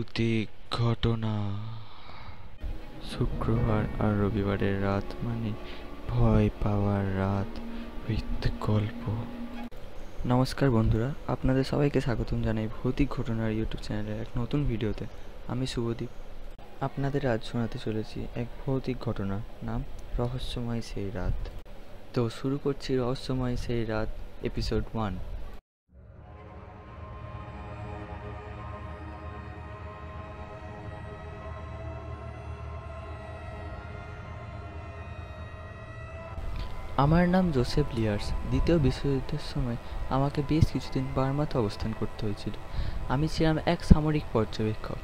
ভৌতিক ঘটনা। শুক্রবার আর রবিবারের রাত মানে ভয় পাওয়ার রাত উইথ গল্প। নমস্কার বন্ধুরা, আপনাদের সবাইকে স্বাগতম জানাই ভৌতিক ঘটনার ইউটিউব চ্যানেলের এক নতুন ভিডিওতে। আমি শুভদীপ। আপনাদের আজ শোনাতে চলেছি এক ভৌতিক ঘটনা, নাম রহস্যময় সেই রাত। তো শুরু করছি রহস্যময় সেই রাত এপিসোড 1। আমার নাম জোসেফ লিয়ার্স। দ্বিতীয় বিশ্বযুদ্ধের সময় আমাকে বেশ কিছুদিন বার্মাতে অবস্থান করতে হয়েছিল। আমি ছিলাম এক সামরিক পর্যবেক্ষক।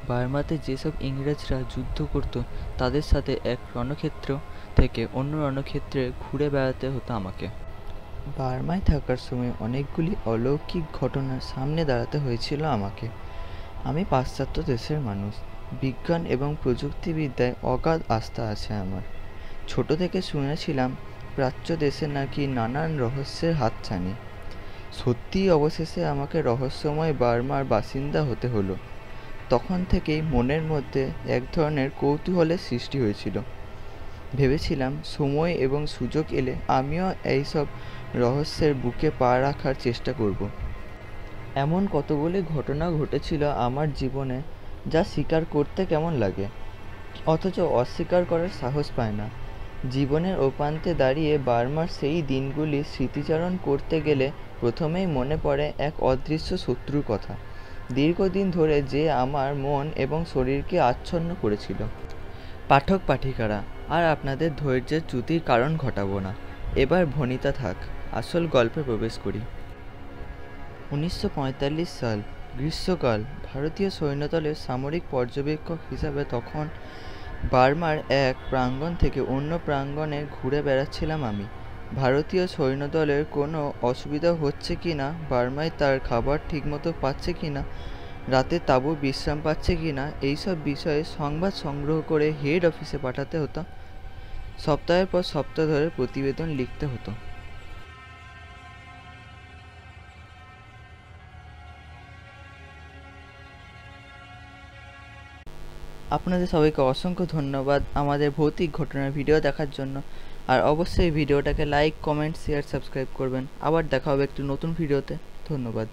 বার্মাতে যেসব ইংরেজরা যুদ্ধ করত তাদের সাথে এক রণক্ষেত্র থেকে অন্য রণক্ষেত্রে ঘুরে বেড়াতে হতো আমাকে। বার্মায় থাকার সময় অনেকগুলি অলৌকিক ঘটনার সামনে দাঁড়াতে হয়েছিল আমাকে। আমি পাশ্চাত্য দেশের মানুষ। বিজ্ঞান এবং প্রযুক্তিবিদ্যায় অগাধ আস্থা আছে আমার। ছোট থেকে শুনেছিলাম প্রাচ্য দেশে নাকি নানান রহস্যের হাতছানি। সত্যিই অবশেষে আমাকে রহস্যময় বার্মার বাসিন্দা হতে হলো। তখন থেকেই মনের মধ্যে এক ধরনের কৌতূহলের সৃষ্টি হয়েছিল। ভেবেছিলাম সময় এবং সুযোগ এলে আমিও এইসব রহস্যের বুকে পা রাখার চেষ্টা করব। এমন কতগুলি ঘটনা ঘটেছিল আমার জীবনে যা স্বীকার করতে কেমন লাগে, অথচ অস্বীকার করার সাহস পায় না। জীবনের ওপ্রান্তে দাঁড়িয়ে বার্মার সেই দিনগুলি স্মৃতিচারণ করতে গেলে প্রথমেই মনে পড়ে এক অদৃশ্য শত্রুর কথা, দীর্ঘদিন ধরে যে আমার মন এবং শরীরকে আচ্ছন্ন করেছিল। পাঠক পাঠিকারা, আর আপনাদের ধৈর্যের চ্যুতির কারণ ঘটাবো না। এবার ভনিতা থাক, আসল গল্পে প্রবেশ করি। 1945 সাল, গ্রীষ্মকাল। ভারতীয় সৈন্যদলের সামরিক পর্যবেক্ষক হিসাবে তখন বার্মার এক প্রাঙ্গণ থেকে অন্য প্রাঙ্গণে ঘুরে বেড়াচ্ছিলাম আমি। ভারতীয় সৈন্যদলের কোনো অসুবিধা হচ্ছে কি না, বার্মায় তার খাবার ঠিকমতো পাচ্ছে কি না, রাতে তাঁবু বিশ্রাম পাচ্ছে কি না, এইসব বিষয়ে সংবাদ সংগ্রহ করে হেড অফিসে পাঠাতে হতো। সপ্তাহের পর সপ্তাহ ধরে প্রতিবেদন লিখতে হতো। আপনাদের সবাইকে অসংখ্য ধন্যবাদ আমাদের ভৌতিক ঘটনার ভিডিও দেখার জন্য। আর অবশ্যই ভিডিওটাকে লাইক, কমেন্ট, শেয়ার, সাবস্ক্রাইব করবেন। আবার দেখা হবে একটি নতুন ভিডিওতে। ধন্যবাদ।